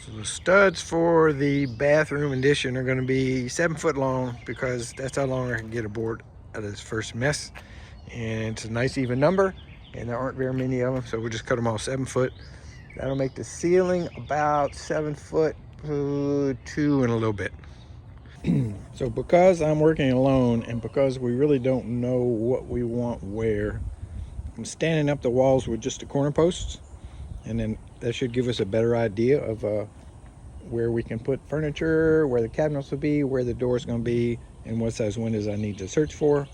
So the studs for the bathroom addition are going to be 7 foot long because that's how long I can get a board out of this first mess. And it's a nice even number, and there aren't very many of them, so we'll just cut them all 7 foot. That'll make the ceiling about 7 foot 2 and a little bit. So because I'm working alone and because we really don't know what we want where, I'm standing up the walls with just the corner posts, and then that should give us a better idea of where we can put furniture, where the cabinets will be, where the door's going to be, and what size windows I need to search for.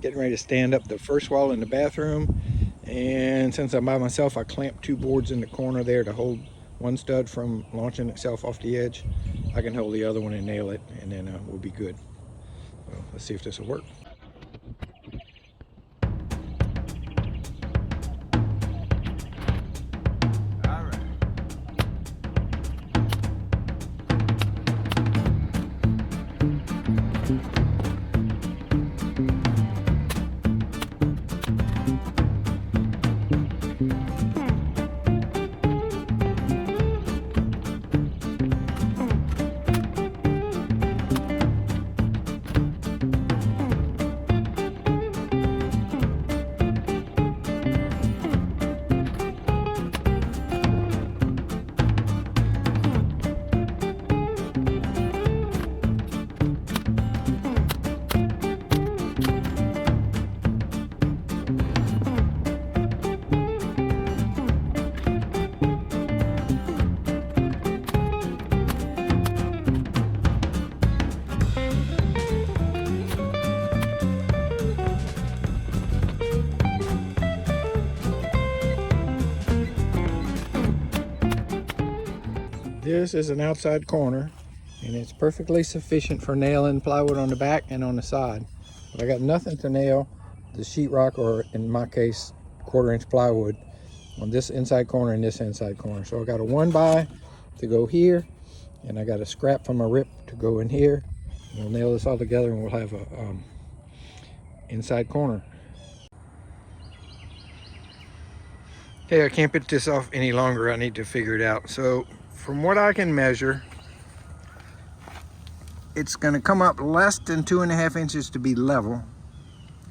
Getting ready to stand up the first wall in the bathroom, and since I'm by myself, I clamped 2 boards in the corner there to hold one stud from launching itself off the edge. I can hold the other one and nail it, and then we'll be good. So let's see if this will work. This is an outside corner, and it's perfectly sufficient for nailing plywood on the back and on the side. But I got nothing to nail the sheetrock, or in my case, 1/4 inch plywood on this inside corner and this inside corner. So I got a 1x to go here, and I got a scrap from a rip to go in here. We'll nail this all together and we'll have a inside corner. Okay, I can't put this off any longer. I need to figure it out. So from what I can measure, it's going to come up less than 2.5 inches to be level.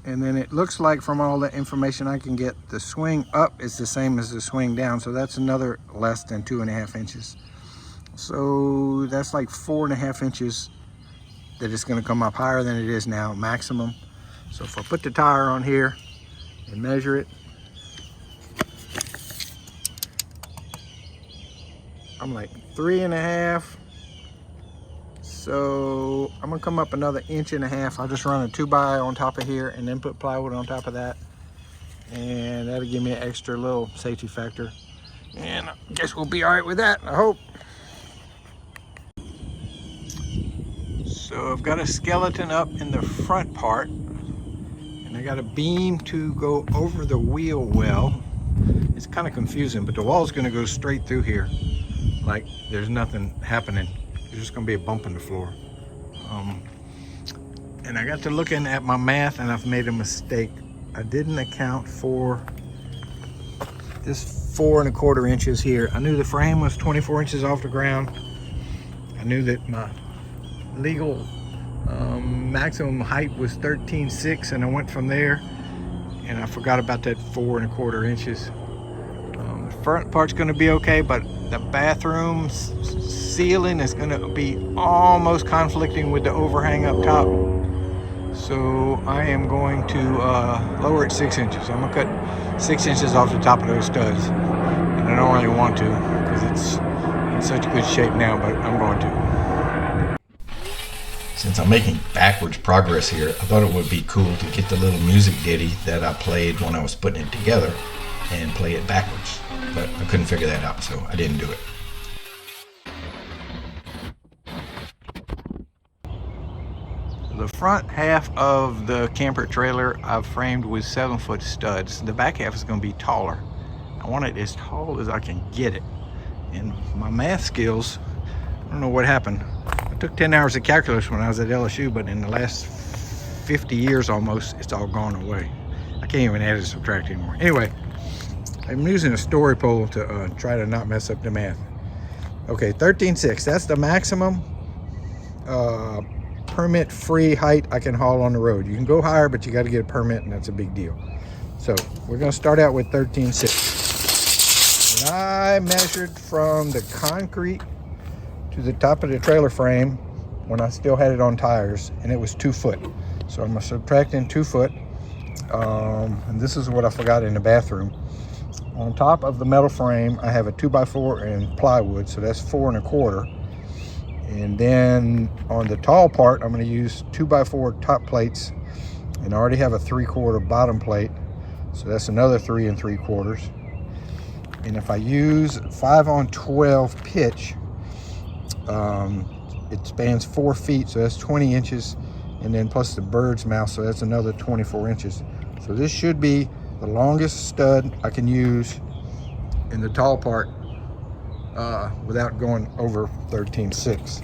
And then it looks like from all the information I can get, the swing up is the same as the swing down. So that's another less than 2.5 inches. So that's like 4.5 inches that it's going to come up higher than it is now, maximum. So if I put the tire on here and measure it, I'm like 3.5. So I'm gonna come up another 1.5 inches. I'll just run a 2x on top of here and then put plywood on top of that. And that'll give me an extra little safety factor. And I guess we'll be all right with that, I hope. So I've got a skeleton up in the front part, and I got a beam to go over the wheel well. It's kind of confusing, but the wall's gonna go straight through here. Like there's nothing happening. There's just gonna be a bump in the floor. And I got to looking at my math, and I've made a mistake. I didn't account for this 4.25 inches here. I knew the frame was 24 inches off the ground. I knew that my legal maximum height was 13.6, and I went from there, and I forgot about that 4.25 inches. The front part's gonna be okay, but the bathroom ceiling is going to be almost conflicting with the overhang up top. So I am going to lower it 6 inches. I'm going to cut 6 inches off the top of those studs. And I don't really want to because it's in such good shape now, but I'm going to. Since I'm making backwards progress here, I thought it would be cool to get the little music ditty that I played when I was putting it together and play it backwards. But I couldn't figure that out, so I didn't do it. The front half of the camper trailer I've framed with 7-foot studs. The back half is going to be taller. I want it as tall as I can get it. And my math skills, I don't know what happened. I took 10 hours of calculus when I was at LSU, but in the last 50 years almost, it's all gone away. I can't even add and subtract anymore. Anyway, I'm using a story pole to try to not mess up the math. Okay, 13.6, that's the maximum permit free height I can haul on the road. You can go higher, but you got to get a permit, and that's a big deal. So we're going to start out with 13.6. And I measured from the concrete to the top of the trailer frame when I still had it on tires, and it was 2 foot. So I'm going to subtract in 2 foot. And this is what I forgot in the bathroom. On top of the metal frame, I have a 2x4 and plywood, so that's 4 1/4. And then on the tall part, I'm going to use 2x4 top plates, and I already have a 3/4 bottom plate, so that's another 3 3/4. And if I use 5/12 pitch, it spans 4 feet, so that's 20 inches, and then plus the bird's mouth, so that's another 24 inches. So this should be the longest stud I can use in the tall part without going over 13.6.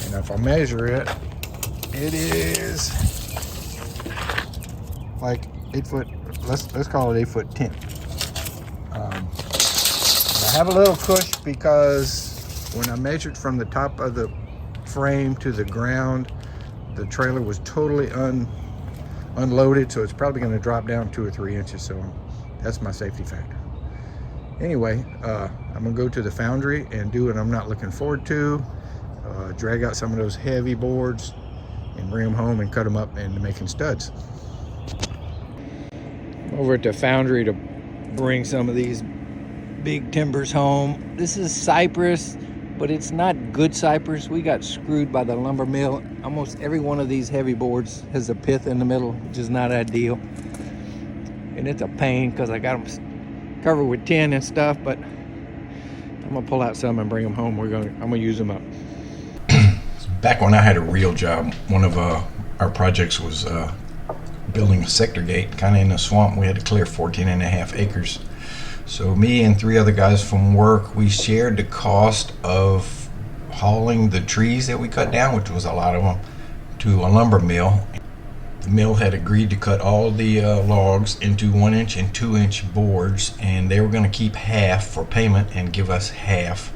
And if I measure it, it is like 8 foot. Let's call it 8'10". I have a little push because when I measured from the top of the frame to the ground, the trailer was totally unloaded, so it's probably going to drop down 2 or 3 inches. So that's my safety factor. Anyway, I'm gonna go to the foundry and do what I'm not looking forward to. Drag out some of those heavy boards and bring them home and cut them up into making studs. Over at the foundry to bring some of these big timbers home. This is cypress, but it's not good cypress. We got screwed by the lumber mill. Almost every one of these heavy boards has a pith in the middle, which is not ideal. And it's a pain because I got them covered with tin and stuff, but I'm gonna pull out some and bring them home. I'm gonna use them up. Back when I had a real job, one of our projects was building a sector gate kind of in a swamp. We had to clear 14.5 acres. So me and 3 other guys from work, we shared the cost of hauling the trees that we cut down, which was a lot of them, to a lumber mill. The mill had agreed to cut all the logs into 1 inch and 2 inch boards, and they were going to keep half for payment and give us half.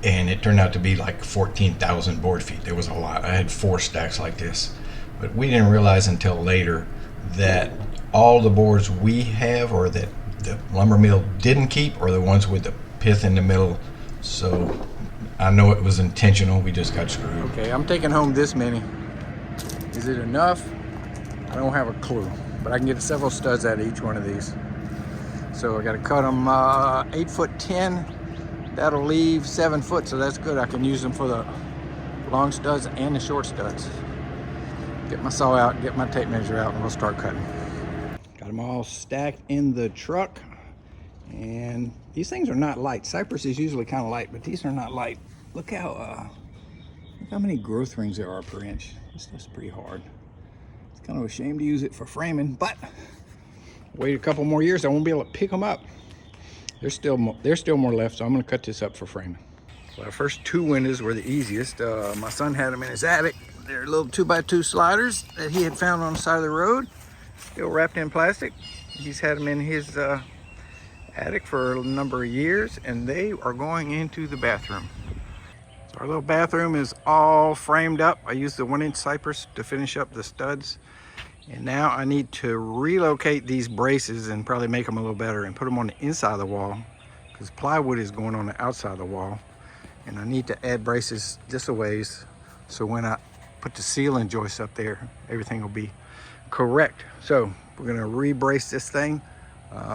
And it turned out to be like 14,000 board feet. There was a lot. I had 4 stacks like this, but we didn't realize until later that all the boards we have, or that the lumber mill didn't keep, are the ones with the pith in the middle. So I know it was intentional. We just got screwed. Okay, I'm taking home this many. Is it enough? I don't have a clue, but I can get several studs out of each one of these. So I got to cut them 8'10". That'll leave 7 foot, so that's good. I can use them for the long studs and the short studs. Get my saw out, get my tape measure out, and we'll start cutting. Got them all stacked in the truck, and these things are not light. Cypress is usually kind of light, but these are not light. Look how many growth rings there are per inch. This stuff's pretty hard. It's kind of a shame to use it for framing, but wait a couple more years, I won't be able to pick them up. There's still more left, so I'm going to cut this up for framing. Well, our first 2 windows were the easiest. My son had them in his attic. They're little 2x2 sliders that he had found on the side of the road, still wrapped in plastic. He's had them in his attic for a number of years, and they are going into the bathroom. So our little bathroom is all framed up. I used the 1 inch cypress to finish up the studs. And now I need to relocate these braces and probably make them a little better and put them on the inside of the wall, because plywood is going on the outside of the wall. And I need to add braces this a ways, so when I put the ceiling joists up there, everything will be correct. So we're gonna re-brace this thing.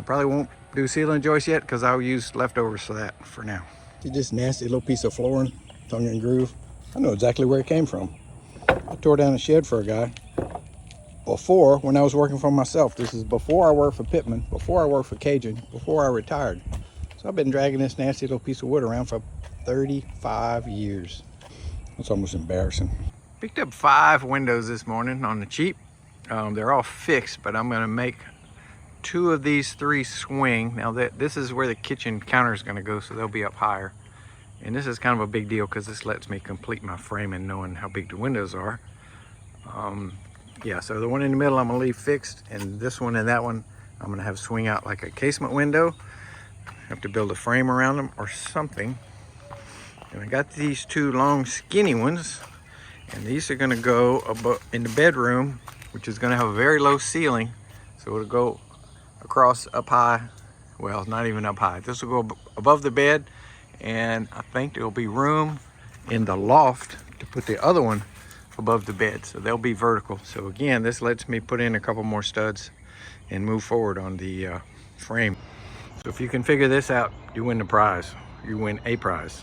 Probably won't do ceiling joists yet because I'll use leftovers for that for now. See this nasty little piece of flooring, tongue and groove? I know exactly where it came from. I tore down a shed for a guy before, when I was working for myself. This is before I worked for Pittman, before I worked for Cajun, before I retired. So I've been dragging this nasty little piece of wood around for 35 years. That's almost embarrassing. Picked up 5 windows this morning on the cheap. They're all fixed, but I'm gonna make 2 of these 3 swing. Now this is where the kitchen counter is gonna go, so they'll be up higher. And this is kind of a big deal because this lets me complete my framing knowing how big the windows are. Yeah, so the one in the middle I'm gonna leave fixed, and this one and that one I'm gonna have swing out like a casement window. Have to build a frame around them or something. And I got these two long skinny ones, and these are gonna go above in the bedroom, which is gonna have a very low ceiling. So it'll go across up high. Well, not even up high. This will go above the bed, and I think there'll be room in the loft to put the other one above the bed. So they'll be vertical. So again, this lets me put in a couple more studs and move forward on the frame. So if you can figure this out, you win the prize. You win a prize.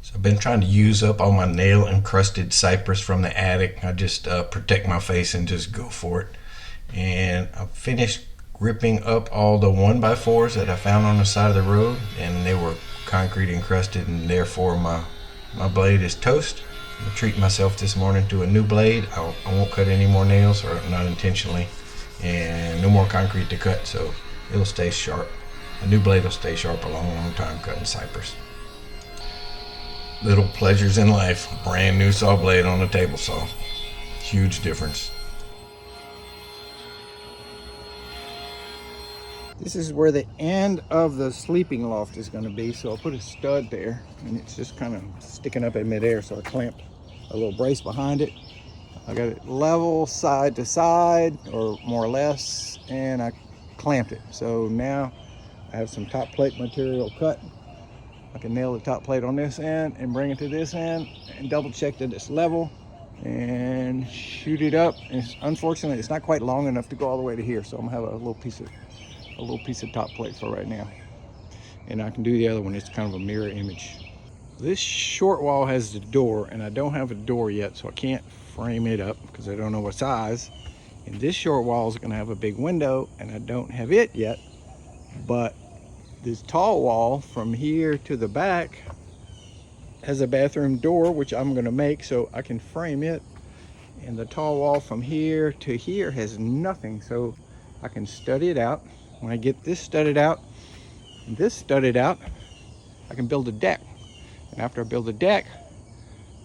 So I've been trying to use up all my nail encrusted cypress from the attic. I just protect my face and just go for it. And I finished ripping up all the 1x4s that I found on the side of the road, and they were concrete encrusted, and therefore my blade is toast. I'm gonna treat myself this morning to a new blade. I won't cut any more nails, or not intentionally, and no more concrete to cut, so it'll stay sharp. A new blade will stay sharp a long time cutting cypress. Little pleasures in life. Brand new saw blade on a table saw. Huge difference. This is where the end of the sleeping loft is going to be, so I'll put a stud there, and it's just kind of sticking up in midair, so I clamped a little brace behind it. I got it level side to side, or more or less, and I clamped it. So now I have some top plate material cut. I can nail the top plate on this end and bring it to this end and double check that it's level and shoot it up. And unfortunately, it's not quite long enough to go all the way to here, so I'm gonna have a little piece of top plate for right now. And I can do the other one. It's kind of a mirror image. This short wall has the door, and I don't have a door yet, so I can't frame it up because I don't know what size. And this short wall is gonna have a big window, and I don't have it yet. But this tall wall from here to the back has a bathroom door, which I'm gonna make so I can frame it. And the tall wall from here to here has nothing, so I can stud it out. When I get this studded out and this studded out, I can build a deck. And after I build a deck,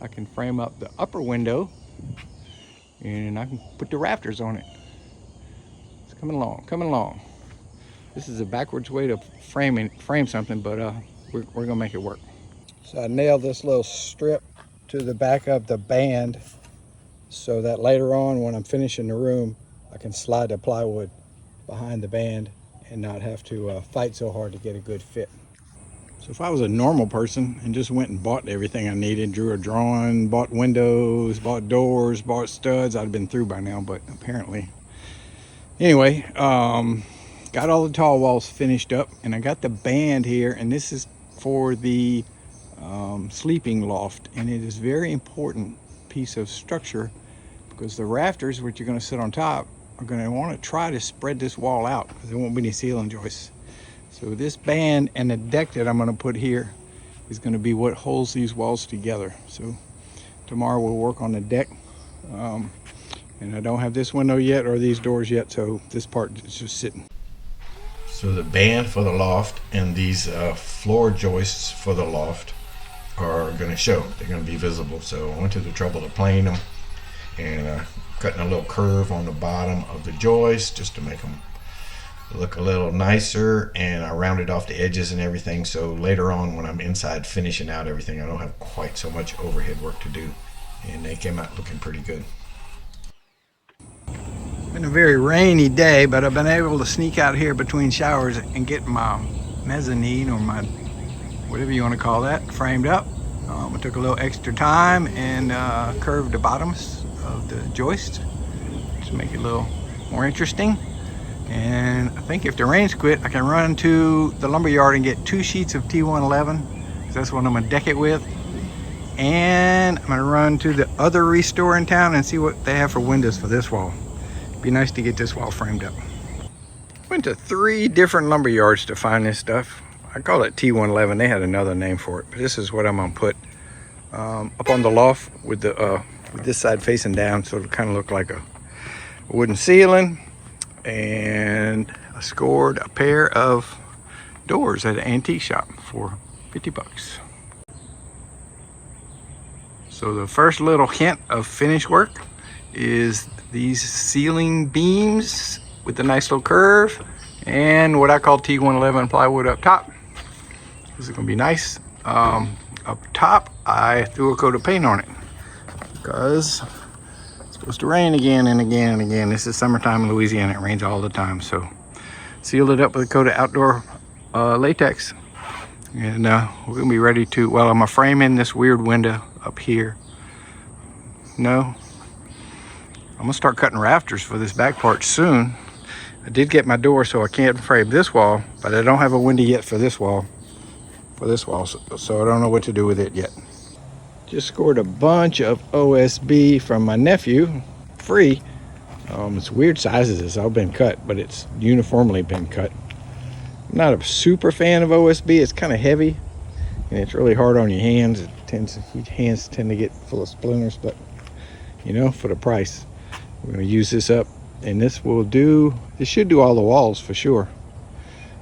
I can frame up the upper window and I can put the rafters on it. It's coming along. This is a backwards way to frame something, but we're gonna make it work. So I nailed this little strip to the back of the band so that later on when I'm finishing the room, I can slide the plywood behind the band and not have to fight so hard to get a good fit. So if I was a normal person and just went and bought everything I needed, drew a drawing, bought windows, bought doors, bought studs, I'd have been through by now, but apparently. Anyway, got all the tall walls finished up, and I got the band here, and this is for the sleeping loft, and it is a very important piece of structure because the rafters, which you're going to sit on top, are going to want to try to spread this wall out because there won't be any ceiling joists. So this band and the deck that I'm going to put here is going to be what holds these walls together. So tomorrow we'll work on the deck, and I don't have this window yet or these doors yet, so this part is just sitting. So the band for the loft and these floor joists for the loft are going to show. They're going to be visible. So I went to the trouble to plane them and cutting a little curve on the bottom of the joist just to make them look a little nicer, and I rounded off the edges and everything, so later on when I'm inside finishing out everything, I don't have quite so much overhead work to do, and they came out looking pretty good. Been a very rainy day, but I've been able to sneak out here between showers and get my mezzanine, or my whatever you want to call that, framed up. I took a little extra time and curved the bottoms of the joist to make it a little more interesting. And I think if the rains quit, I can run to the lumber yard and get 2 sheets of T111, because that's what I'm gonna deck it with. And I'm gonna run to the other restore in town and see what they have for windows for this wall. It'd be nice to get this wall framed up. Went to 3 different lumber yards to find this stuff. I call it T111. They had another name for it, but this is what I'm gonna put up on the loft with the this side facing down, so it'll kind of look like a wooden ceiling. And I scored a pair of doors at an antique shop for 50 bucks. So the first little hint of finish work is these ceiling beams with a nice little curve and what I call T111 plywood up top. This is gonna be nice. Up top, I threw a coat of paint on it because it's supposed to rain again and again and again. This is summertime in Louisiana. It rains all the time. So sealed it up with a coat of outdoor latex. And we're gonna be ready to, well, I'm gonna frame in this weird window up here. No, I'm gonna start cutting rafters for this back part soon. I did get my door, so I can't frame this wall, but I don't have a window yet for this wall. So I don't know what to do with it yet. Just scored a bunch of OSB from my nephew, free. It's weird sizes, it's all been cut, but it's uniformly been cut. I'm not a super fan of OSB. It's kind of heavy and it's really hard on your hands. Your hands tend to get full of splinters, but you know, for the price, we're going to use this up, and this should do all the walls for sure.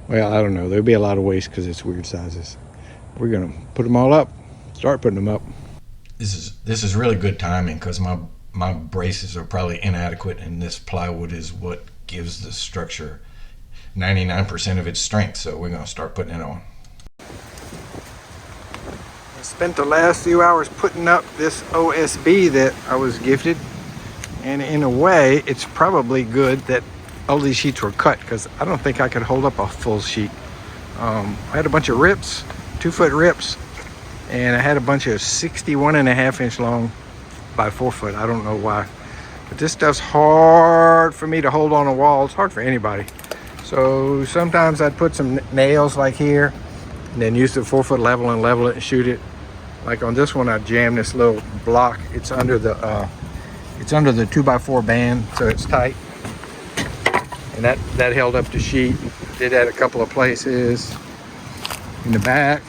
Well, I don't know, there'll be a lot of waste because it's weird sizes. We're going to put them all up, start putting them up. This is really good timing because my braces are probably inadequate, and this plywood is what gives the structure 99% of its strength, so we're going to start putting it on. I spent the last few hours putting up this OSB that I was gifted, and in a way it's probably good that all these sheets were cut because I don't think I could hold up a full sheet. I had a bunch of rips, 2-foot rips, and I had a bunch of 61.5-inch long by 4-foot. I don't know why, but this stuff's hard for me to hold on a wall. It's hard for anybody. So sometimes I'd put some nails like here and then use the 4-foot level and level it and shoot it. Like on this one, I jammed this little block. It's under the 2x4 band, so it's tight. And that held up the sheet. Did that a couple of places. In the back,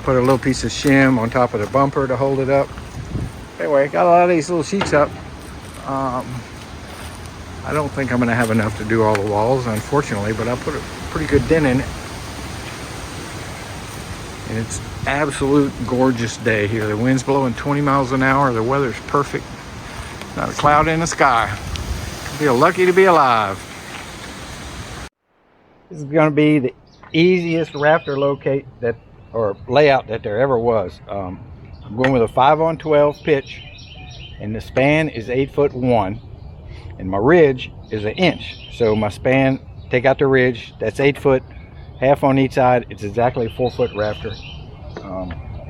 put a little piece of shim on top of the bumper to hold it up. Anyway, got a lot of these little sheets up. I don't think I'm gonna have enough to do all the walls, unfortunately, but I put a pretty good dent in it. And it's absolute gorgeous day here. The wind's blowing 20 miles an hour. The weather's perfect. Not a cloud in the sky. Feel lucky to be alive. This is gonna be the easiest rafter layout that there ever was. I'm going with a 5-on-12 pitch, and the span is 8'1", and my ridge is 1 inch. So my span, take out the ridge, that's 8 foot, half on each side. It's exactly a 4-foot rafter.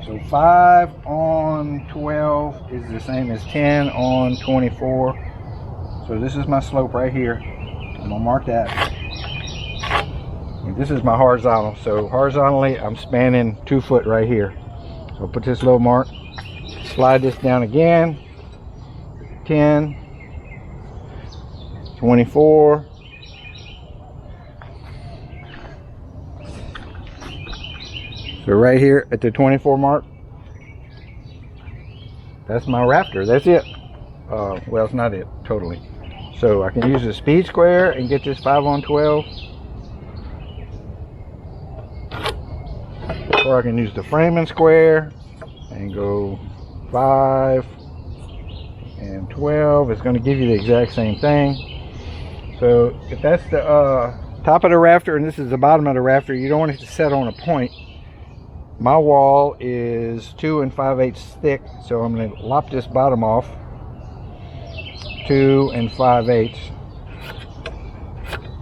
So 5-on-12 is the same as 10-on-24. So this is my slope right here. I'm gonna mark that. And this is my horizontal. So horizontally, I'm spanning 2 foot right here. So I'll put this little mark, slide this down again, 10, 24, so right here at the 24 mark, that's my rafter. That's it. Well, it's not it totally. So I can use the speed square and get this 5-on-12, or I can use the framing square and go 5 and 12. It's going to give you the exact same thing. So if that's the top of the rafter and this is the bottom of the rafter, you don't want it to set on a point. My wall is 2 5/8 thick, so I'm going to lop this bottom off 2 5/8.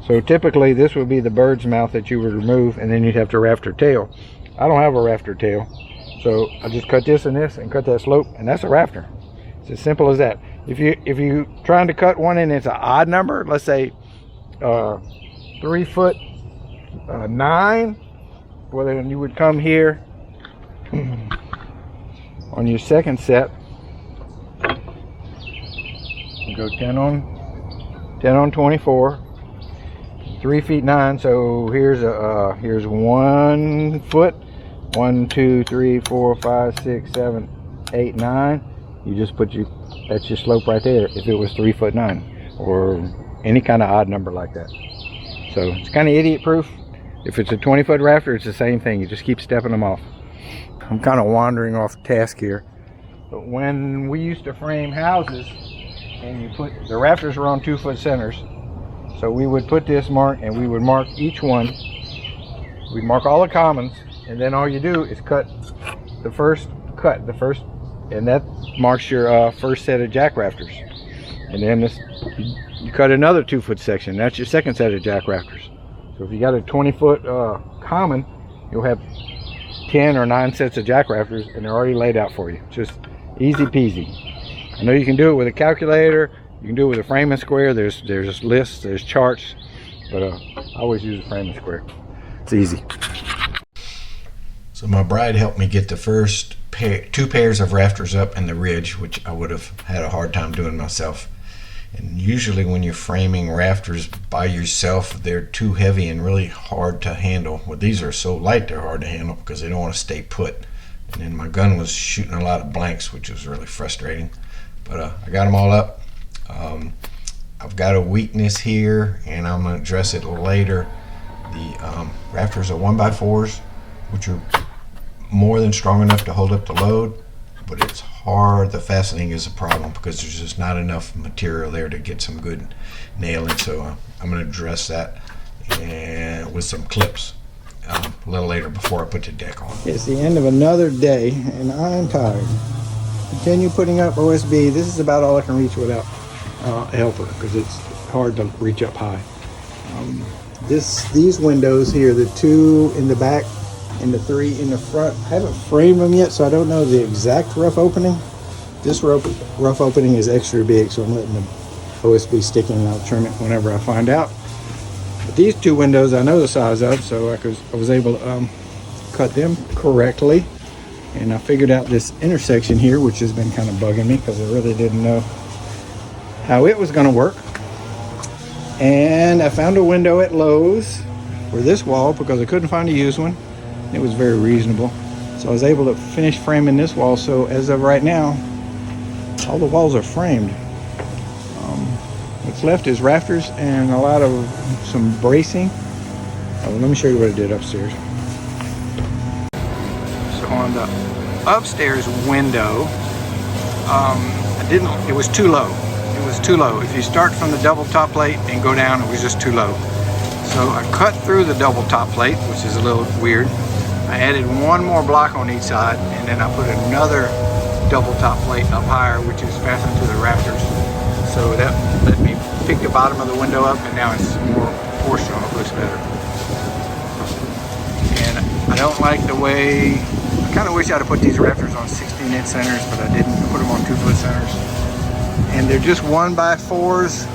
So typically this would be the bird's mouth that you would remove, and then you'd have to rafter tail. I don't have a rafter tail, so I just cut this and this and cut that slope, and that's a rafter. It's as simple as that. If you trying to cut one and it's an odd number, let's say 3'9", well then you would come here on your second set and go 10 on 24, 3'9". So here's 1 foot, 1 2 3 4 5 6 7 8 9. You just put that's your slope right there if it was 3'9", or any kind of odd number like that. So it's kind of idiot proof. If it's a 20-foot rafter, it's the same thing. You just keep stepping them off. I'm kind of wandering off task here, but when we used to frame houses and you put the rafters were on 2-foot centers, So we would put this mark and we would mark each one. We'd mark all the commons, and then all you do is cut the first and that marks your first set of jack rafters. And then this, you cut another 2-foot section. That's your second set of jack rafters. So if you got a 20-foot common, you'll have 10 or 9 sets of jack rafters, and they're already laid out for you. Just easy peasy. I know you can do it with a calculator. You can do it with a frame and square. There's lists, there's charts, but I always use a frame and square. It's easy. So my bride helped me get the first 2 pairs of rafters up in the ridge, which I would have had a hard time doing myself. And usually when you're framing rafters by yourself, they're too heavy and really hard to handle. Well, these are so light they're hard to handle because they don't want to stay put. And then my gun was shooting a lot of blanks, which was really frustrating. But I got them all up. I've got a weakness here, and I'm going to address it later. The rafters are 1x4s, which are more than strong enough to hold up the load, but it's hard. The fastening is a problem because there's just not enough material there to get some good nailing. So I'm going to address that and with some clips a little later before I put the deck on. It's the end of another day, and I'm tired. Continue putting up OSB. This is about all I can reach without a helper because it's hard to reach up high. These windows here, the 2 in the back and the 3 in the front, I haven't framed them yet, so I don't know the exact rough opening. This rough opening is extra big, so I'm letting the OSB stick in, and I'll trim it whenever I find out. But these 2 windows I know the size of, so I was able to cut them correctly. And I figured out this intersection here, which has been kind of bugging me because I really didn't know how it was going to work. And I found a window at Lowe's for this wall because I couldn't find a used one. It was very reasonable. So I was able to finish framing this wall. So as of right now, all the walls are framed. What's left is rafters and a lot of some bracing. Oh, let me show you what I did upstairs. So on the upstairs window, it was too low. It was too low. If you start from the double top plate and go down, it was just too low. So I cut through the double top plate, which is a little weird. I added 1 more block on each side, and then I put another double top plate up higher, which is fastened to the rafters. So that let me pick the bottom of the window up, and now it's more proportional. It looks better. And I don't like the way, I kind of wish I'd have put these rafters on 16-inch centers, but I didn't. I put them on 2-foot centers. And they're just 1x4s,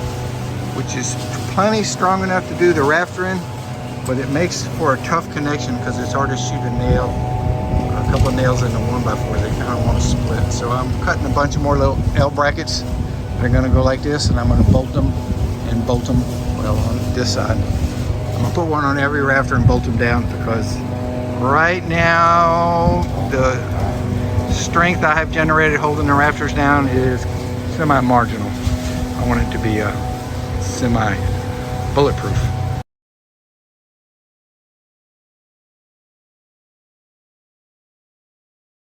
which is plenty strong enough to do the raftering, but it makes for a tough connection because it's hard to shoot a nail, a couple of nails in the 1x4. They kind of want to split. So I'm cutting a bunch of more little L brackets. They're going to go like this, and I'm going to bolt them, well, on this side. I'm going to put one on every rafter and bolt them down because right now the strength I have generated holding the rafters down is semi-marginal. I want it to be semi-bulletproof.